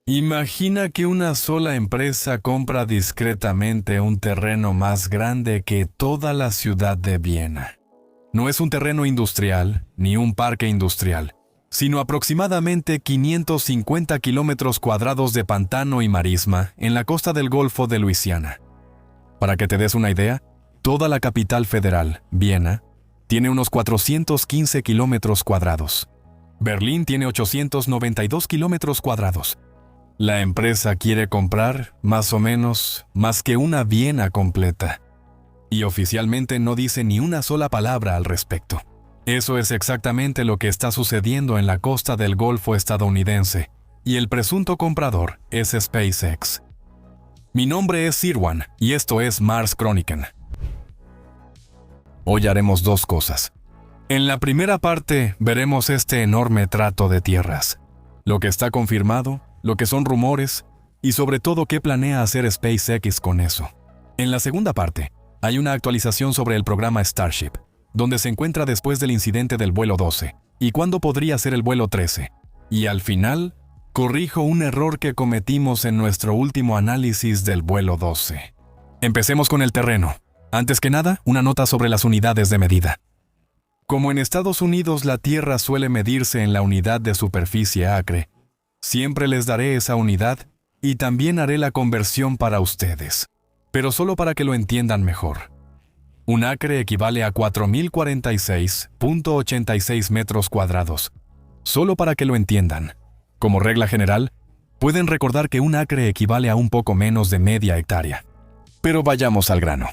Imagina que una sola empresa compra discretamente un terreno más grande que toda la ciudad de Viena. No es un terreno industrial, ni un parque industrial, sino aproximadamente 550 kilómetros cuadrados de pantano y marisma en la costa del Golfo de Luisiana. Para que te des una idea, toda la capital federal, Viena, tiene unos 415 kilómetros cuadrados. Berlín tiene 892 kilómetros cuadrados. La empresa quiere comprar, más o menos, más que una Viena completa. Y oficialmente no dice ni una sola palabra al respecto. Eso es exactamente lo que está sucediendo en la costa del Golfo estadounidense, y el presunto comprador es SpaceX. Mi nombre es Sirwan, y esto es Mars Chronicle. Hoy haremos dos cosas. En la primera parte veremos este enorme trato de tierras, lo que está confirmado, lo que son rumores, y sobre todo qué planea hacer SpaceX con eso. En la segunda parte, hay una actualización sobre el programa Starship, donde se encuentra después del incidente del vuelo 12, y cuándo podría ser el vuelo 13. Y al final, corrijo un error que cometimos en nuestro último análisis del vuelo 12. Empecemos con el terreno. Antes que nada, una nota sobre las unidades de medida. Como en Estados Unidos la tierra suele medirse en la unidad de superficie acre, siempre les daré esa unidad y también haré la conversión para ustedes, pero solo para que lo entiendan mejor. Un acre equivale a 4.046.86 metros cuadrados. Solo para que lo entiendan. Como regla general, pueden recordar que un acre equivale a un poco menos de media hectárea. Pero vayamos al grano.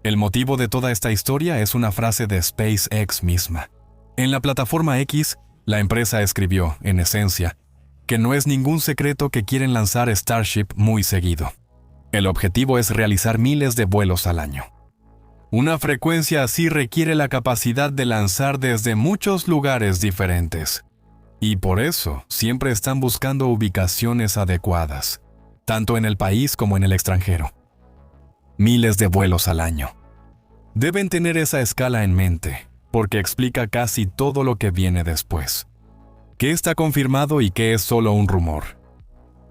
El motivo de toda esta historia es una frase de SpaceX misma. En la plataforma X, la empresa escribió, en esencia, que no es ningún secreto que quieren lanzar Starship muy seguido. El objetivo es realizar miles de vuelos al año. Una frecuencia así requiere la capacidad de lanzar desde muchos lugares diferentes. Y por eso siempre están buscando ubicaciones adecuadas, tanto en el país como en el extranjero. Miles de vuelos al año. Deben tener esa escala en mente, porque explica casi todo lo que viene después. ¿Qué está confirmado y qué es solo un rumor?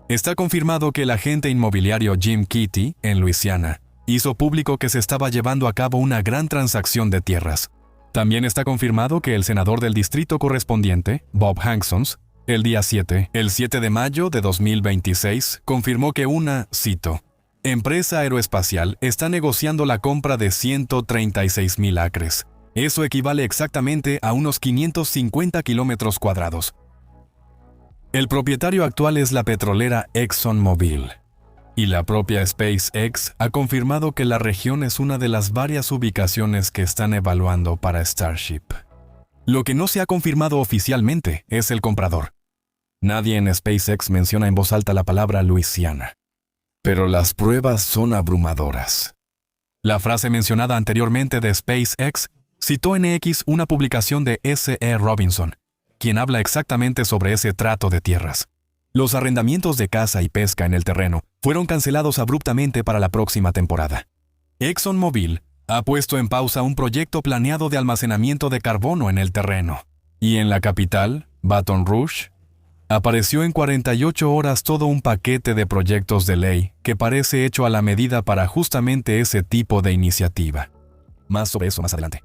Está confirmado que el agente inmobiliario Jim Kitty, en Luisiana, hizo público que se estaba llevando a cabo una gran transacción de tierras. También está confirmado que el senador del distrito correspondiente, Bob Hansons, el 7 de mayo de 2026, confirmó que una, cito, empresa aeroespacial está negociando la compra de 136,000 acres. Eso equivale exactamente a unos 550 kilómetros cuadrados. El propietario actual es la petrolera ExxonMobil. Y la propia SpaceX ha confirmado que la región es una de las varias ubicaciones que están evaluando para Starship. Lo que no se ha confirmado oficialmente es el comprador. Nadie en SpaceX menciona en voz alta la palabra Luisiana. Pero las pruebas son abrumadoras. La frase mencionada anteriormente de SpaceX citó en X una publicación de S.E. Robinson, quien habla exactamente sobre ese trato de tierras. Los arrendamientos de caza y pesca en el terreno fueron cancelados abruptamente para la próxima temporada. ExxonMobil ha puesto en pausa un proyecto planeado de almacenamiento de carbono en el terreno. Y en la capital, Baton Rouge, apareció en 48 horas todo un paquete de proyectos de ley que parece hecho a la medida para justamente ese tipo de iniciativa. Más sobre eso más adelante.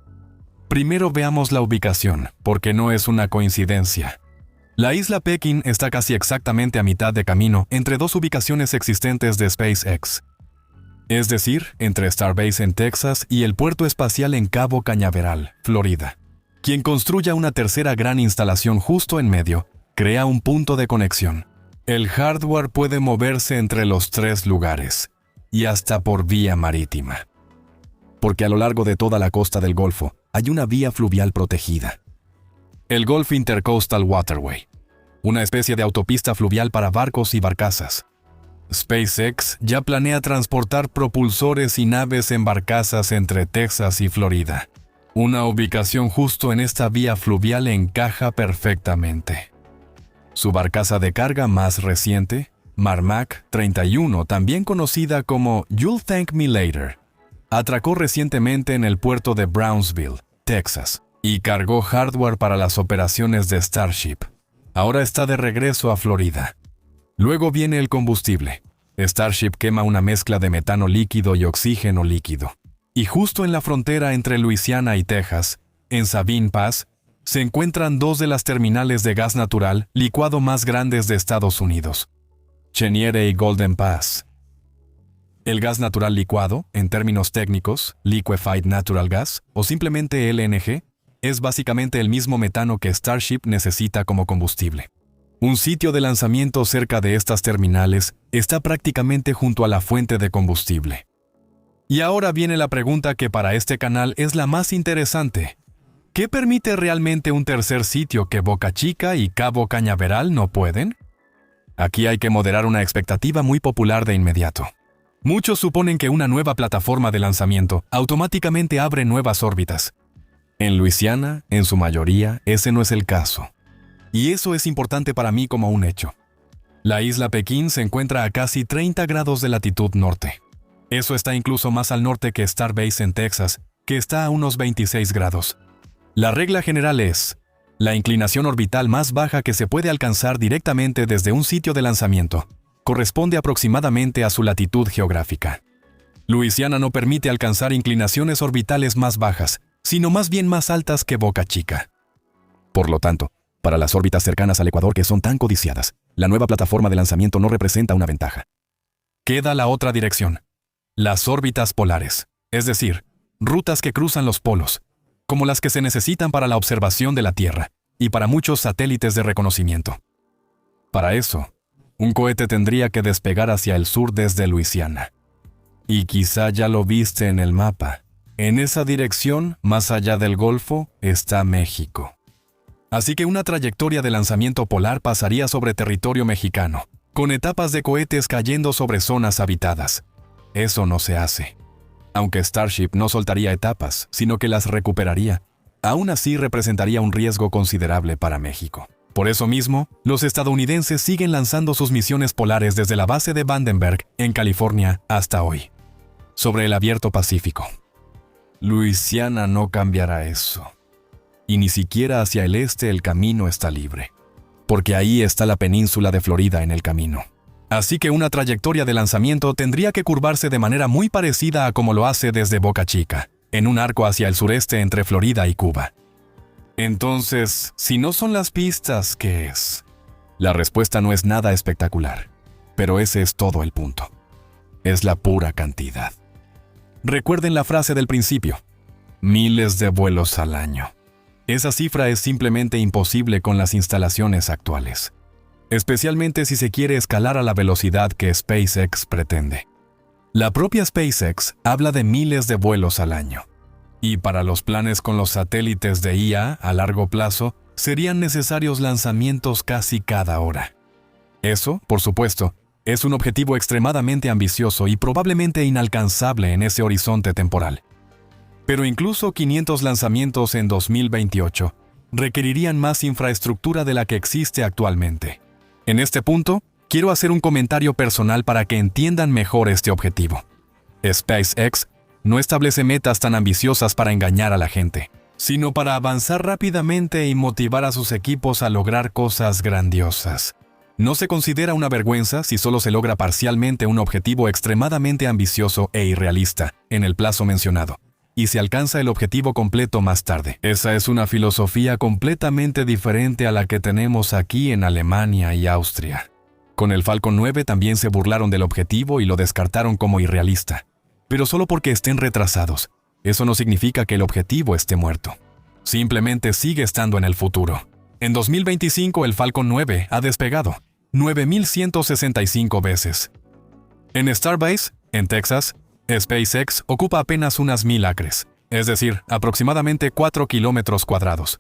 Primero veamos la ubicación, porque no es una coincidencia. La isla Pekin está casi exactamente a mitad de camino entre dos ubicaciones existentes de SpaceX. Es decir, entre Starbase en Texas y el puerto espacial en Cabo Cañaveral, Florida. Quien construya una tercera gran instalación justo en medio, crea un punto de conexión. El hardware puede moverse entre los tres lugares, y hasta por vía marítima. Porque a lo largo de toda la costa del Golfo hay una vía fluvial protegida. El Gulf Intercoastal Waterway, una especie de autopista fluvial para barcos y barcazas. SpaceX ya planea transportar propulsores y naves en barcazas entre Texas y Florida. Una ubicación justo en esta vía fluvial encaja perfectamente. Su barcaza de carga más reciente, Marmac 31, también conocida como You'll Thank Me Later, atracó recientemente en el puerto de Brownsville, Texas, y cargó hardware para las operaciones de Starship. Ahora está de regreso a Florida. Luego viene el combustible. Starship quema una mezcla de metano líquido y oxígeno líquido. Y justo en la frontera entre Luisiana y Texas, en Sabine Pass, se encuentran dos de las terminales de gas natural licuado más grandes de Estados Unidos, Cheniere y Golden Pass. El gas natural licuado, en términos técnicos, Liquefied Natural Gas, o simplemente LNG, es básicamente el mismo metano que Starship necesita como combustible. Un sitio de lanzamiento cerca de estas terminales está prácticamente junto a la fuente de combustible. Y ahora viene la pregunta que para este canal es la más interesante. ¿Qué permite realmente un tercer sitio que Boca Chica y Cabo Cañaveral no pueden? Aquí hay que moderar una expectativa muy popular de inmediato. Muchos suponen que una nueva plataforma de lanzamiento automáticamente abre nuevas órbitas. En Luisiana, en su mayoría, ese no es el caso. Y eso es importante para mí como un hecho. La isla Pekín se encuentra a casi 30 grados de latitud norte. Eso está incluso más al norte que Starbase en Texas, que está a unos 26 grados. La regla general es, la inclinación orbital más baja que se puede alcanzar directamente desde un sitio de lanzamiento corresponde aproximadamente a su latitud geográfica. Luisiana no permite alcanzar inclinaciones orbitales más bajas, sino más bien más altas que Boca Chica. Por lo tanto, para las órbitas cercanas al Ecuador que son tan codiciadas, la nueva plataforma de lanzamiento no representa una ventaja. Queda la otra dirección, las órbitas polares, es decir, rutas que cruzan los polos, como las que se necesitan para la observación de la Tierra y para muchos satélites de reconocimiento. Para eso, un cohete tendría que despegar hacia el sur desde Luisiana. Y quizá ya lo viste en el mapa. En esa dirección, más allá del Golfo, está México. Así que una trayectoria de lanzamiento polar pasaría sobre territorio mexicano, con etapas de cohetes cayendo sobre zonas habitadas. Eso no se hace. Aunque Starship no soltaría etapas, sino que las recuperaría, aún así representaría un riesgo considerable para México. Por eso mismo, los estadounidenses siguen lanzando sus misiones polares desde la base de Vandenberg, en California, hasta hoy, sobre el abierto Pacífico. Luisiana no cambiará eso. Y ni siquiera hacia el este el camino está libre, porque ahí está la península de Florida en el camino. Así que una trayectoria de lanzamiento tendría que curvarse de manera muy parecida a como lo hace desde Boca Chica, en un arco hacia el sureste entre Florida y Cuba. Entonces, si no son las pistas, ¿qué es? La respuesta no es nada espectacular, pero ese es todo el punto. Es la pura cantidad. Recuerden la frase del principio: miles de vuelos al año. Esa cifra es simplemente imposible con las instalaciones actuales, especialmente si se quiere escalar a la velocidad que SpaceX pretende. La propia SpaceX habla de miles de vuelos al año. Y para los planes con los satélites de IA a largo plazo, serían necesarios lanzamientos casi cada hora. Eso, por supuesto, es un objetivo extremadamente ambicioso y probablemente inalcanzable en ese horizonte temporal. Pero incluso 500 lanzamientos en 2028 requerirían más infraestructura de la que existe actualmente. En este punto, quiero hacer un comentario personal para que entiendan mejor este objetivo. SpaceX no establece metas tan ambiciosas para engañar a la gente, sino para avanzar rápidamente y motivar a sus equipos a lograr cosas grandiosas. No se considera una vergüenza si solo se logra parcialmente un objetivo extremadamente ambicioso e irrealista en el plazo mencionado, y se alcanza el objetivo completo más tarde. Esa es una filosofía completamente diferente a la que tenemos aquí en Alemania y Austria. Con el Falcon 9 también se burlaron del objetivo y lo descartaron como irrealista. Pero solo porque estén retrasados, eso no significa que el objetivo esté muerto. Simplemente sigue estando en el futuro. En 2025 el Falcon 9 ha despegado 9.165 veces. En Starbase, en Texas, SpaceX ocupa apenas unas 1,000 acres, es decir, aproximadamente 4 kilómetros cuadrados.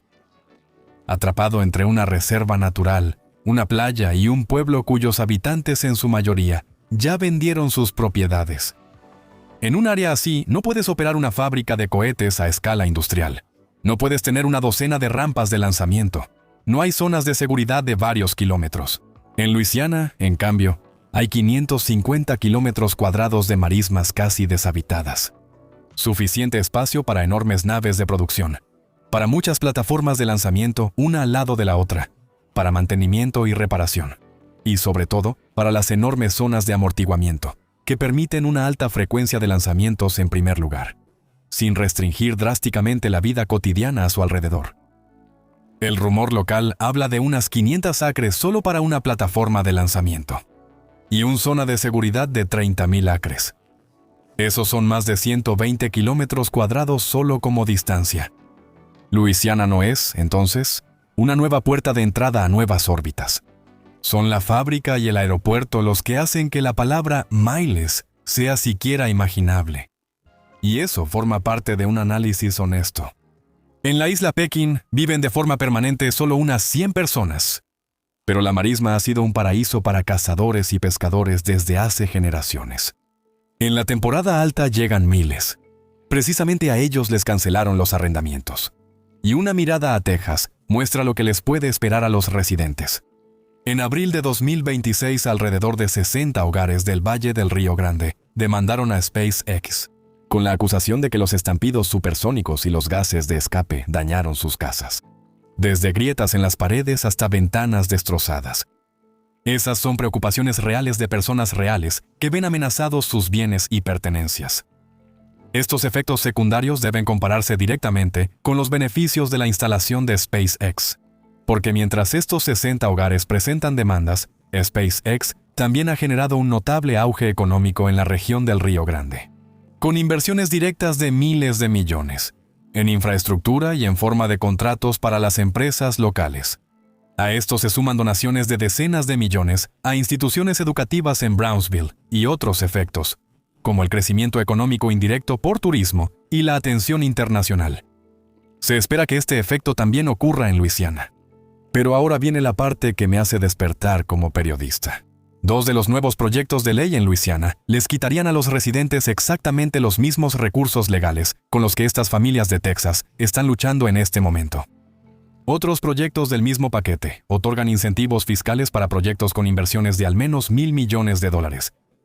Atrapado entre una reserva natural, una playa y un pueblo cuyos habitantes en su mayoría ya vendieron sus propiedades. En un área así, no puedes operar una fábrica de cohetes a escala industrial. No puedes tener una docena de rampas de lanzamiento. No hay zonas de seguridad de varios kilómetros. En Luisiana, en cambio, hay 550 kilómetros cuadrados de marismas casi deshabitadas. Suficiente espacio para enormes naves de producción, para muchas plataformas de lanzamiento una al lado de la otra, para mantenimiento y reparación. y sobre todo para las enormes zonas de amortiguamiento, que permiten una alta frecuencia de lanzamientos en primer lugar, sin restringir drásticamente la vida cotidiana a su alrededor. El rumor local habla de unas 500 acres solo para una plataforma de lanzamiento, y una zona de seguridad de 30.000 acres. Esos son más de 120 kilómetros cuadrados solo como distancia. Luisiana no es, entonces, una nueva puerta de entrada a nuevas órbitas. Son la fábrica y el aeropuerto los que hacen que la palabra miles sea siquiera imaginable. Y eso forma parte de un análisis honesto. En la isla Pekín viven de forma permanente solo unas 100 personas, pero la marisma ha sido un paraíso para cazadores y pescadores desde hace generaciones. En la temporada alta llegan miles. Precisamente a ellos les cancelaron los arrendamientos. Y una mirada a Texas muestra lo que les puede esperar a los residentes. En abril de 2026, alrededor de 60 hogares del Valle del Río Grande demandaron a SpaceX, con la acusación de que los estampidos supersónicos y los gases de escape dañaron sus casas. Desde grietas en las paredes hasta ventanas destrozadas. Esas son preocupaciones reales de personas reales que ven amenazados sus bienes y pertenencias. Estos efectos secundarios deben compararse directamente con los beneficios de la instalación de SpaceX, porque mientras estos 60 hogares presentan demandas, SpaceX también ha generado un notable auge económico en la región del Río Grande, con inversiones directas de miles de millones, en infraestructura y en forma de contratos para las empresas locales. A esto se suman donaciones de decenas de millones a instituciones educativas en Brownsville y otros efectos, como el crecimiento económico indirecto por turismo y la atención internacional. Se espera que este efecto también ocurra en Luisiana. Pero ahora viene la parte que me hace despertar como periodista. 2 de los nuevos proyectos de ley en Luisiana les quitarían a los residentes exactamente los mismos recursos legales con los que estas familias de Texas están luchando en este momento. Otros proyectos del mismo paquete otorgan incentivos fiscales para proyectos con inversiones de al menos $1,000 millones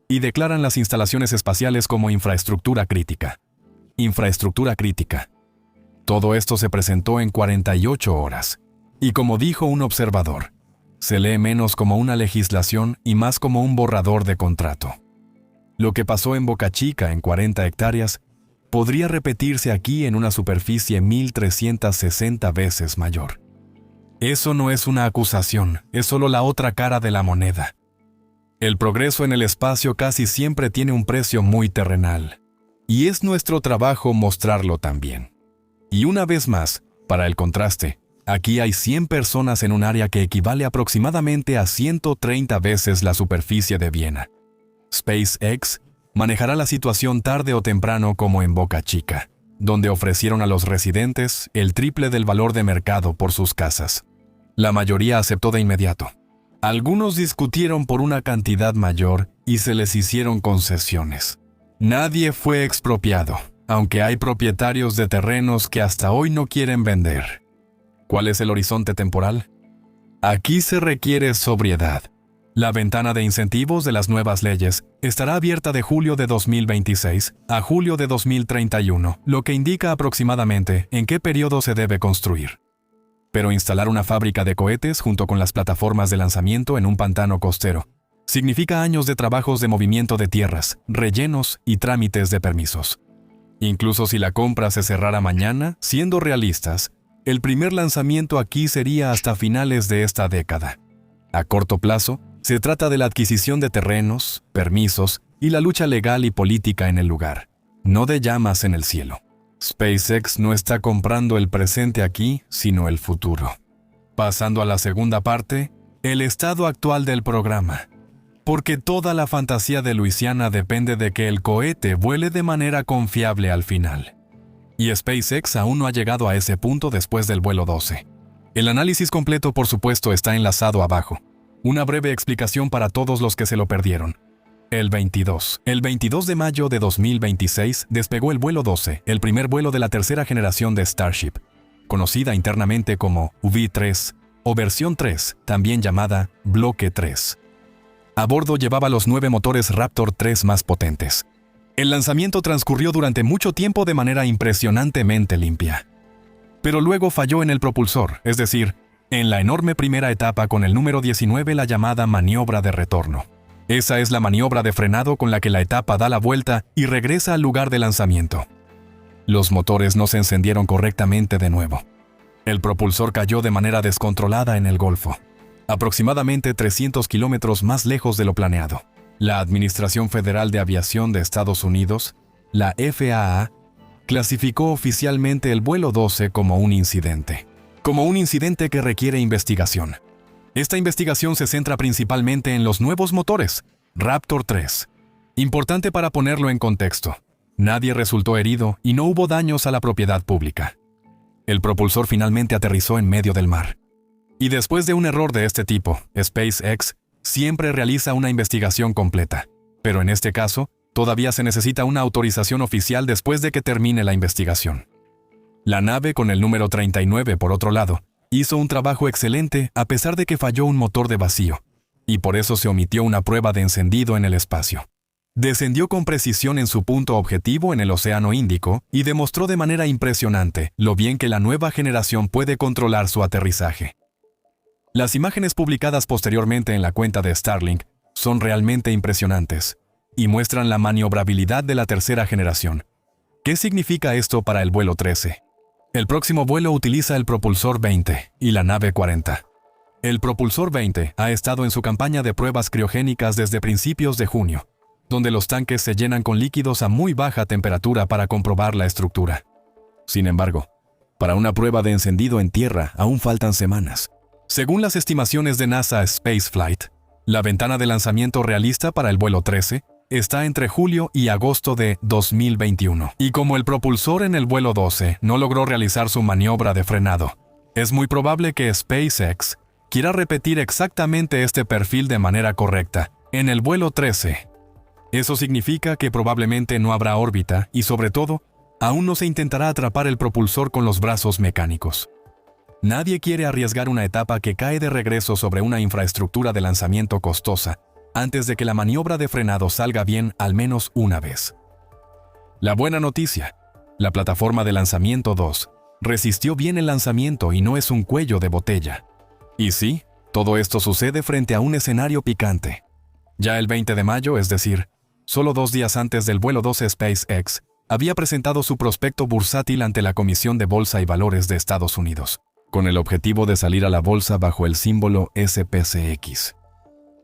y declaran las instalaciones espaciales como infraestructura crítica. Infraestructura crítica. Todo esto se presentó en 48 horas. Y como dijo un observador, se lee menos como una legislación y más como un borrador de contrato. Lo que pasó en Boca Chica en 40 hectáreas podría repetirse aquí en una superficie 1,360 veces mayor. Eso no es una acusación, es solo la otra cara de la moneda. El progreso en el espacio casi siempre tiene un precio muy terrenal, y es nuestro trabajo mostrarlo también. Y una vez más, para el contraste, aquí hay 100 personas en un área que equivale aproximadamente a 130 veces la superficie de Viena. SpaceX manejará la situación tarde o temprano como en Boca Chica, donde ofrecieron a los residentes el triple del valor de mercado por sus casas. La mayoría aceptó de inmediato. Algunos discutieron por una cantidad mayor y se les hicieron concesiones. Nadie fue expropiado, aunque hay propietarios de terrenos que hasta hoy no quieren vender. ¿Cuál es el horizonte temporal? Aquí se requiere sobriedad. La ventana de incentivos de las nuevas leyes estará abierta de julio de 2026 a julio de 2031, lo que indica aproximadamente en qué periodo se debe construir. Pero instalar una fábrica de cohetes junto con las plataformas de lanzamiento en un pantano costero significa años de trabajos de movimiento de tierras, rellenos y trámites de permisos. Incluso si la compra se cerrara mañana, siendo realistas, el primer lanzamiento aquí sería hasta finales de esta década. A corto plazo, se trata de la adquisición de terrenos, permisos y la lucha legal y política en el lugar, no de llamas en el cielo. SpaceX no está comprando el presente aquí, sino el futuro. Pasando a la segunda parte, el estado actual del programa. Porque toda la fantasía de Luisiana depende de que el cohete vuele de manera confiable al final. Y SpaceX aún no ha llegado a ese punto después del vuelo 12. El análisis completo, por supuesto, está enlazado abajo. Una breve explicación para todos los que se lo perdieron. El 22 de mayo de 2026 despegó el vuelo 12, el primer vuelo de la tercera generación de Starship, conocida internamente como V3 o versión 3, también llamada Bloque 3. A bordo llevaba los 9 motores Raptor 3 más potentes. El lanzamiento transcurrió durante mucho tiempo de manera impresionantemente limpia. Pero luego falló en el propulsor, es decir, En la enorme primera etapa con el número 19, la llamada maniobra de retorno. Esa es la maniobra de frenado con la que la etapa da la vuelta y regresa al lugar de lanzamiento. Los motores no se encendieron correctamente de nuevo. El propulsor cayó de manera descontrolada en el Golfo, aproximadamente 300 kilómetros más lejos de lo planeado. La Administración Federal de Aviación de Estados Unidos, la FAA, clasificó oficialmente el vuelo 12 como un incidente que requiere investigación. Esta investigación se centra principalmente en los nuevos motores, Raptor 3. Importante para ponerlo en contexto, nadie resultó herido y no hubo daños a la propiedad pública. El propulsor finalmente aterrizó en medio del mar. Y después de un error de este tipo, SpaceX siempre realiza una investigación completa. Pero en este caso, todavía se necesita una autorización oficial después de que termine la investigación. La nave con el número 39, por otro lado, hizo un trabajo excelente a pesar de que falló un motor de vacío, y por eso se omitió una prueba de encendido en el espacio. Descendió con precisión en su punto objetivo en el Océano Índico y demostró de manera impresionante lo bien que la nueva generación puede controlar su aterrizaje. Las imágenes publicadas posteriormente en la cuenta de Starlink son realmente impresionantes y muestran la maniobrabilidad de la tercera generación. ¿Qué significa esto para el vuelo 13? El próximo vuelo utiliza el propulsor 20 y la nave 40. El propulsor 20 ha estado en su campaña de pruebas criogénicas desde principios de junio, donde los tanques se llenan con líquidos a muy baja temperatura para comprobar la estructura. Sin embargo, para una prueba de encendido en tierra aún faltan semanas. Según las estimaciones de NASA Spaceflight, la ventana de lanzamiento realista para el vuelo 13 está entre julio y agosto de 2021. Y como el propulsor en el vuelo 12 no logró realizar su maniobra de frenado, es muy probable que SpaceX quiera repetir exactamente este perfil de manera correcta en el vuelo 13. Eso significa que probablemente no habrá órbita y, sobre todo, aún no se intentará atrapar el propulsor con los brazos mecánicos. Nadie quiere arriesgar una etapa que cae de regreso sobre una infraestructura de lanzamiento costosa antes de que la maniobra de frenado salga bien al menos una vez. La buena noticia: la plataforma de lanzamiento 2 resistió bien el lanzamiento y no es un cuello de botella. Y sí, todo esto sucede frente a un escenario picante. Ya el 20 de mayo, es decir, solo 2 días antes del vuelo 12, SpaceX había presentado su prospecto bursátil ante la Comisión de Bolsa y Valores de Estados Unidos, con el objetivo de salir a la bolsa bajo el símbolo SPCX.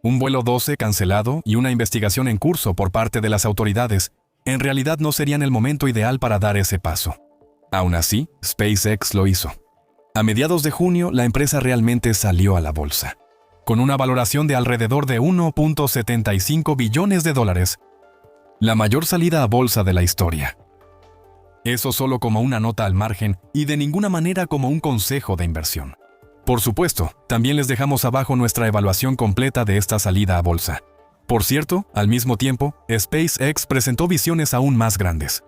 Un vuelo 12 cancelado y una investigación en curso por parte de las autoridades en realidad no serían el momento ideal para dar ese paso. Aún así, SpaceX lo hizo. A mediados de junio, la empresa realmente salió a la bolsa, con una valoración de alrededor de $1.75 billones, la mayor salida a bolsa de la historia. Eso solo como una nota al margen y de ninguna manera como un consejo de inversión. Por supuesto, también les dejamos abajo nuestra evaluación completa de esta salida a bolsa. Por cierto, al mismo tiempo, SpaceX presentó visiones aún más grandes.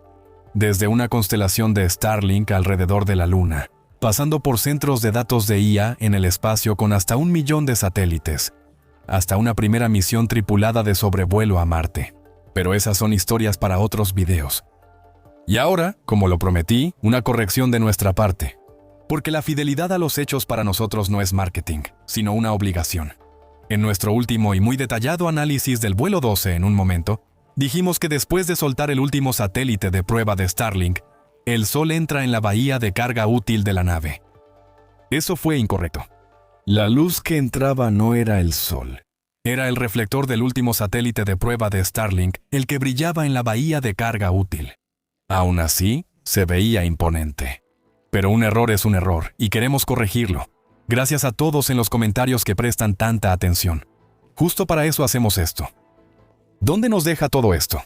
Desde una constelación de Starlink alrededor de la Luna, pasando por centros de datos de IA en el espacio con hasta 1 millón de satélites, hasta una primera misión tripulada de sobrevuelo a Marte. Pero esas son historias para otros videos. Y ahora, como lo prometí, una corrección de nuestra parte. Porque la fidelidad a los hechos para nosotros no es marketing, sino una obligación. En nuestro último y muy detallado análisis del vuelo 12 en un momento, dijimos que después de soltar el último satélite de prueba de Starlink, el Sol entra en la bahía de carga útil de la nave. Eso fue incorrecto. La luz que entraba no era el Sol. Era el reflector del último satélite de prueba de Starlink el que brillaba en la bahía de carga útil. Aún así, se veía imponente. Pero un error es un error, y queremos corregirlo. Gracias a todos en los comentarios que prestan tanta atención. Justo para eso hacemos esto. ¿Dónde nos deja todo esto?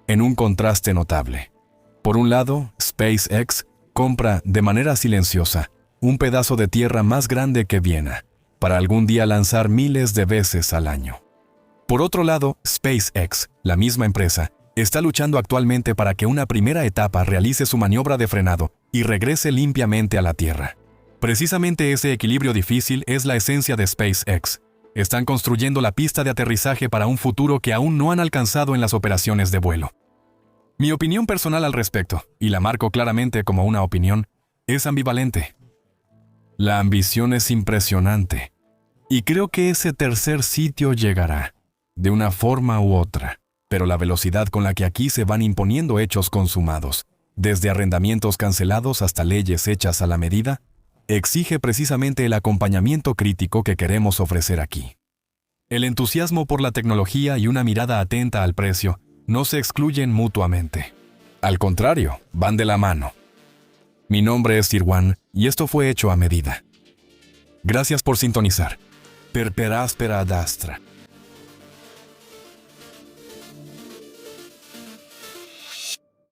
En un contraste notable. Por un lado, SpaceX compra, de manera silenciosa, un pedazo de tierra más grande que Viena, para algún día lanzar miles de veces al año. Por otro lado, SpaceX, la misma empresa, está luchando actualmente para que una primera etapa realice su maniobra de frenado y regrese limpiamente a la Tierra. Precisamente ese equilibrio difícil es la esencia de SpaceX. Están construyendo la pista de aterrizaje para un futuro que aún no han alcanzado en las operaciones de vuelo. Mi opinión personal al respecto, y la marco claramente como una opinión, es ambivalente. La ambición es impresionante. Y creo que ese tercer sitio llegará, de una forma u otra. Pero la velocidad con la que aquí se van imponiendo hechos consumados, desde arrendamientos cancelados hasta leyes hechas a la medida, exige precisamente el acompañamiento crítico que queremos ofrecer aquí. El entusiasmo por la tecnología y una mirada atenta al precio no se excluyen mutuamente. Al contrario, van de la mano. Mi nombre es Sirwan y esto fue hecho a medida. Gracias por sintonizar. Per aspera ad astra.